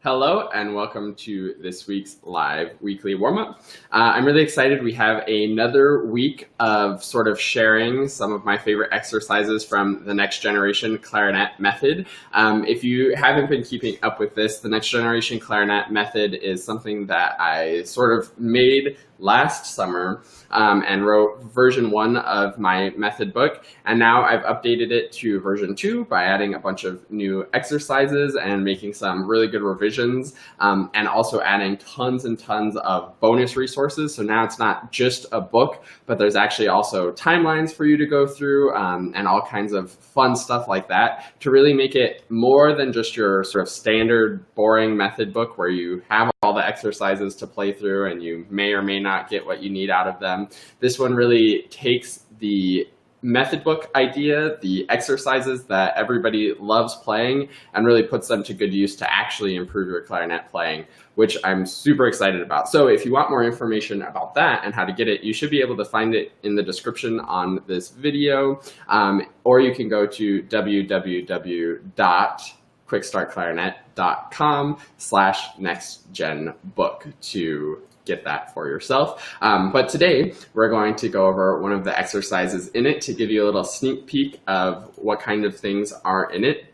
Hello and welcome to this week's live weekly warm-up. I'm really excited. We have another week of sort of sharing some of my favorite exercises from the Next Generation Clarinet Method. If you haven't been keeping up with this, the Next Generation Clarinet Method is something that I sort of made last summer and wrote version 1 of my method book, and now I've updated it to version 2 by adding a bunch of new exercises and making some really good revisions, and also adding tons and tons of bonus resources. So now it's not just a book, but there's actually also timelines for you to go through, and all kinds of fun stuff like that to really make it more than just your sort of standard boring method book where you have all the exercises to play through and you may or may not get what you need out of them. This one really takes the method book idea, the exercises that everybody loves playing, and really puts them to good use to actually improve your clarinet playing, which I'm super excited about. So if you want more information about that and how to get it, you should be able to find it in the description on this video, or you can go to www.quickstartclarinet.com/nextgenbook to get that for yourself. But today we're going to go over one of the exercises in it to give you a little sneak peek of what kind of things are in it.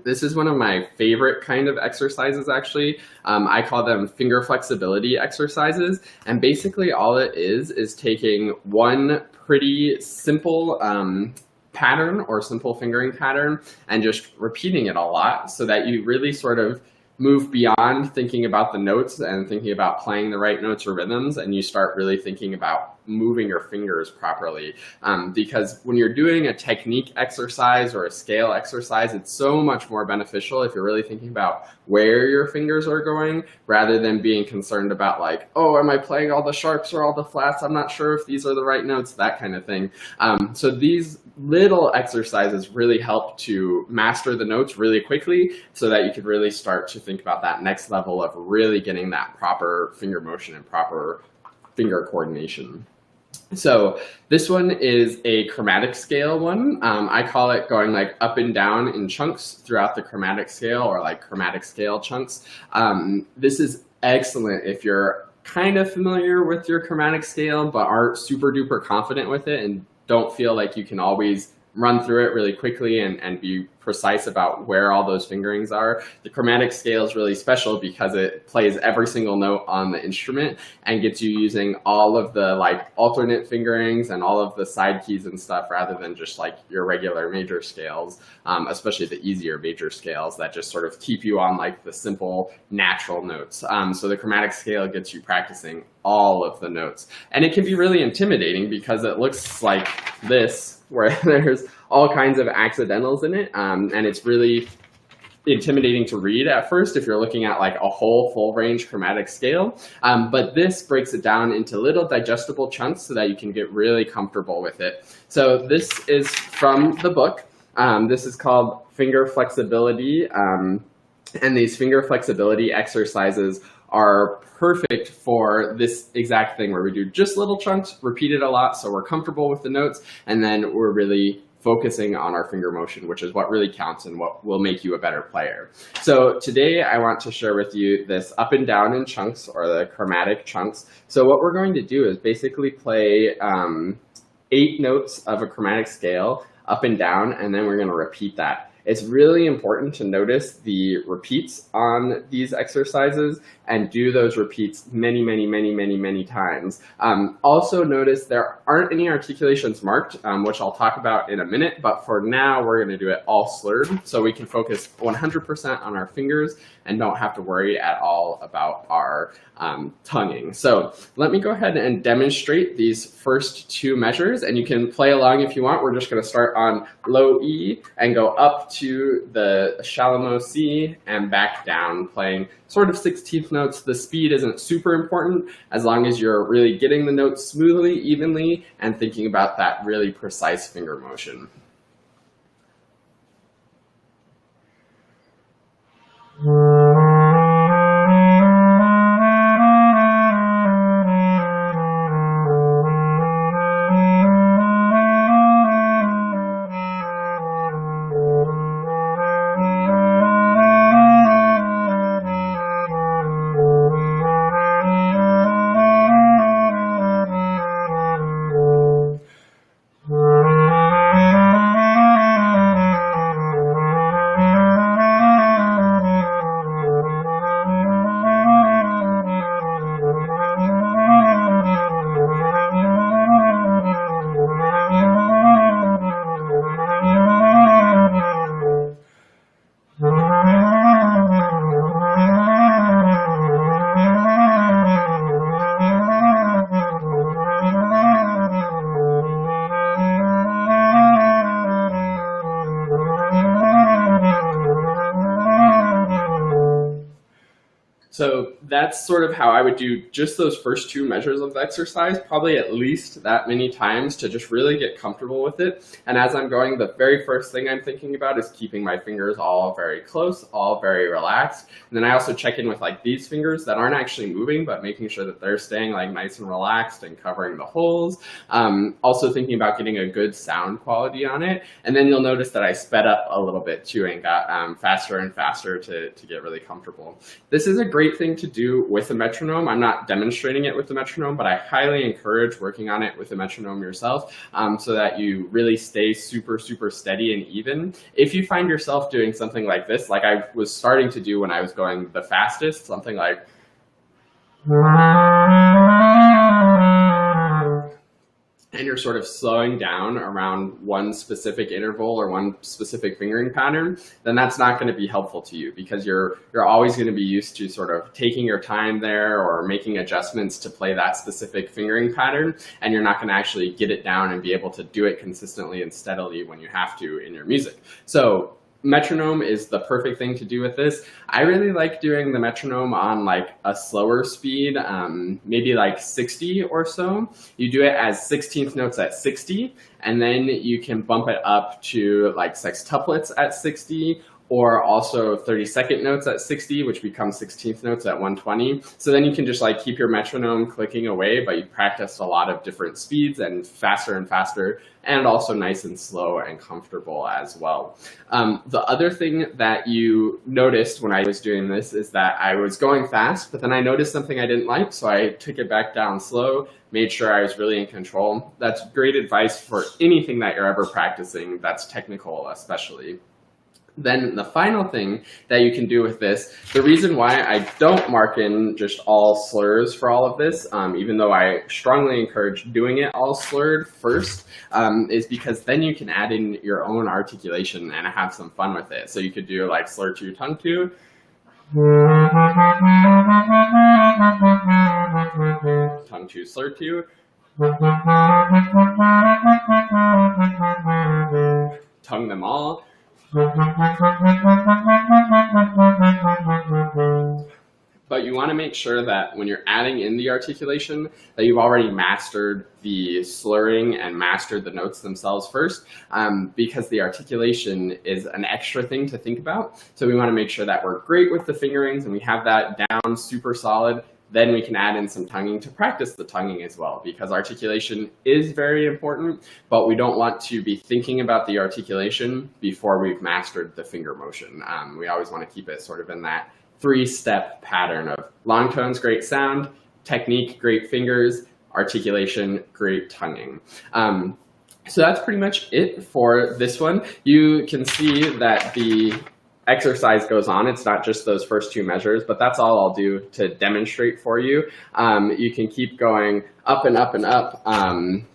This is one of my favorite kind of exercises, actually. I call them finger flexibility exercises. And basically all it is taking one pretty simple pattern or simple fingering pattern and just repeating it a lot so that you really sort of move beyond thinking about the notes and thinking about playing the right notes or rhythms, and you start really thinking about moving your fingers properly. Because when you're doing a technique exercise or a scale exercise, it's so much more beneficial if you're really thinking about where your fingers are going rather than being concerned about like, oh, am I playing all the sharps or all the flats? I'm not sure if these are the right notes, that kind of thing. So these little exercises really help to master the notes really quickly so that you could really start to think about that next level of really getting that proper finger motion and proper finger coordination. So this one is a chromatic scale one. I call it going like up and down in chunks throughout the chromatic scale, or like chromatic scale chunks. This is excellent if you're kind of familiar with your chromatic scale but aren't super duper confident with it and don't feel like you can always run through it really quickly and be precise about where all those fingerings are. The chromatic scale is really special because it plays every single note on the instrument and gets you using all of the like alternate fingerings and all of the side keys and stuff rather than just like your regular major scales, especially the easier major scales that just sort of keep you on like the simple natural notes. So the chromatic scale gets you practicing all of the notes. And it can be really intimidating because it looks like this, where there's all kinds of accidentals in it, and it's really intimidating to read at first if you're looking at like a whole full range chromatic scale. But this breaks it down into little digestible chunks so that you can get really comfortable with it. So this is from the book. This is called Finger Flexibility, and these finger flexibility exercises are perfect for this exact thing where we do just little chunks, repeat it a lot so we're comfortable with the notes, and then we're really focusing on our finger motion, which is what really counts and what will make you a better player. So today I want to share with you this up and down in chunks, or the chromatic chunks. So what we're going to do is basically play 8 notes of a chromatic scale up and down, and then we're going to repeat that. It's really important to notice the repeats on these exercises and do those repeats many, many, many, many, many times. Also notice there aren't any articulations marked, which I'll talk about in a minute, but for now we're going to do it all slurred so we can focus 100% on our fingers and don't have to worry at all about our tonguing. So let me go ahead and demonstrate these first 2 measures, and you can play along if you want. We're just going to start on low E and go up to the shallow C and back down, playing sort of 16th notes. The speed isn't super important as long as you're really getting the notes smoothly, evenly, and thinking about that really precise finger motion. So that's sort of how I would do just those first two measures of the exercise, probably at least that many times to just really get comfortable with it. And as I'm going, the very first thing I'm thinking about is keeping my fingers all very close, all very relaxed. And then I also check in with like these fingers that aren't actually moving, but making sure that they're staying like nice and relaxed and covering the holes. Also thinking about getting a good sound quality on it. And then you'll notice that I sped up a little bit too and got faster and faster to get really comfortable. This is a great thing to do with a metronome. I'm not demonstrating it with the metronome, but I highly encourage working on it with the metronome yourself so that you really stay super, super steady and even. If you find yourself doing something like this, like I was starting to do when I was going the fastest, something like and you're sort of slowing down around one specific interval or one specific fingering pattern, then that's not going to be helpful to you because you're always going to be used to sort of taking your time there or making adjustments to play that specific fingering pattern, and you're not going to actually get it down and be able to do it consistently and steadily when you have to in your music. So metronome is the perfect thing to do with this. I really like doing the metronome on like a slower speed, maybe like 60 or so. You do it as 16th notes at 60, and then you can bump it up to like sextuplets at 60, or also 32nd notes at 60, which becomes 16th notes at 120. So then you can just like keep your metronome clicking away, but you practiced a lot of different speeds and faster, and also nice and slow and comfortable as well. The other thing that you noticed when I was doing this is that I was going fast, but then I noticed something I didn't like, so I took it back down slow, made sure I was really in control. That's great advice for anything that you're ever practicing that's technical especially. Then the final thing that you can do with this, the reason why I don't mark in just all slurs for all of this, even though I strongly encourage doing it all slurred first, is because then you can add in your own articulation and have some fun with it. So you could do like slur 2, tongue 2. Tongue 2, slur 2. Tongue them all. But you want to make sure that when you're adding in the articulation that you've already mastered the slurring and mastered the notes themselves first, because the articulation is an extra thing to think about. So we want to make sure that we're great with the fingerings and we have that down super solid. Then we can add in some tonguing to practice the tonguing as well, because articulation is very important, but we don't want to be thinking about the articulation before we've mastered the finger motion. We always want to keep it sort of in that 3-step pattern of long tones, great sound, technique, great fingers, articulation, great tonguing. So that's pretty much it for this one. You can see that the exercise goes on. It's not just those first two measures, but that's all I'll do to demonstrate for you. You can keep going up and up and up, and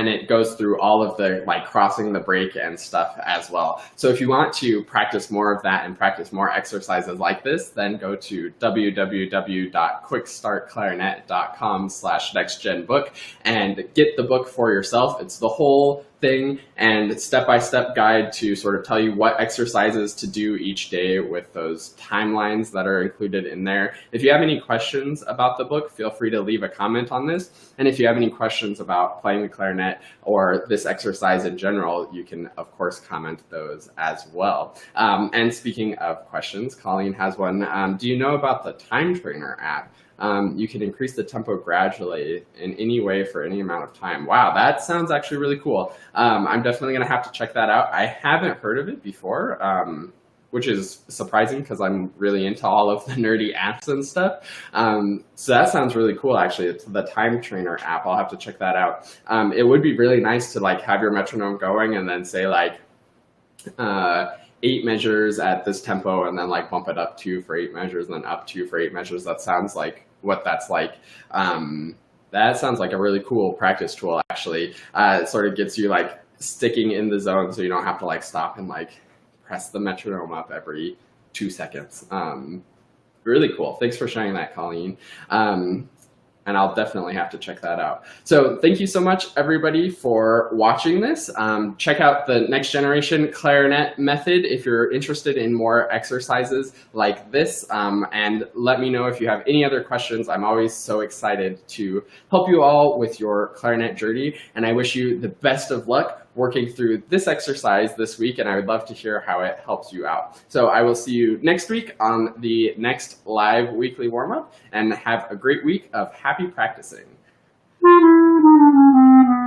it goes through all of the like crossing the break and stuff as well. So if you want to practice more of that and practice more exercises like this, then go to www.quickstartclarinet.com/nextgenbook and get the book for yourself. It's the whole thing and step-by-step guide to sort of tell you what exercises to do each day with those timelines that are included in there. If you have any questions about the book, feel free to leave a comment on this. And if you have any questions about playing the clarinet or this exercise in general, you can of course comment those as well. And speaking of questions, Colleen has one. Do you know about the Time Trainer app? You can increase the tempo gradually in any way for any amount of time. Wow, that sounds actually really cool. I'm definitely going to have to check that out. I haven't heard of it before, which is surprising because I'm really into all of the nerdy apps and stuff. So that sounds really cool, actually. It's the Time Trainer app. I'll have to check that out. It would be really nice to like have your metronome going and then say like 8 measures at this tempo and then like bump it up 2 for 8 measures and then up 2 for 8 measures. That sounds like what that's like. That sounds like a really cool practice tool, actually. It sort of gets you like sticking in the zone so you don't have to like stop and like press the metronome up every 2 seconds. Really cool. Thanks for sharing that, Colleen. and I'll definitely have to check that out. So thank you so much, everybody, for watching this. Check out the Next Generation Clarinet Method if you're interested in more exercises like this, and let me know if you have any other questions. I'm always so excited to help you all with your clarinet journey, and I wish you the best of luck working through this exercise this week, and I would love to hear how it helps you out. So I will see you next week on the next live weekly warm-up, and have a great week of happy practicing.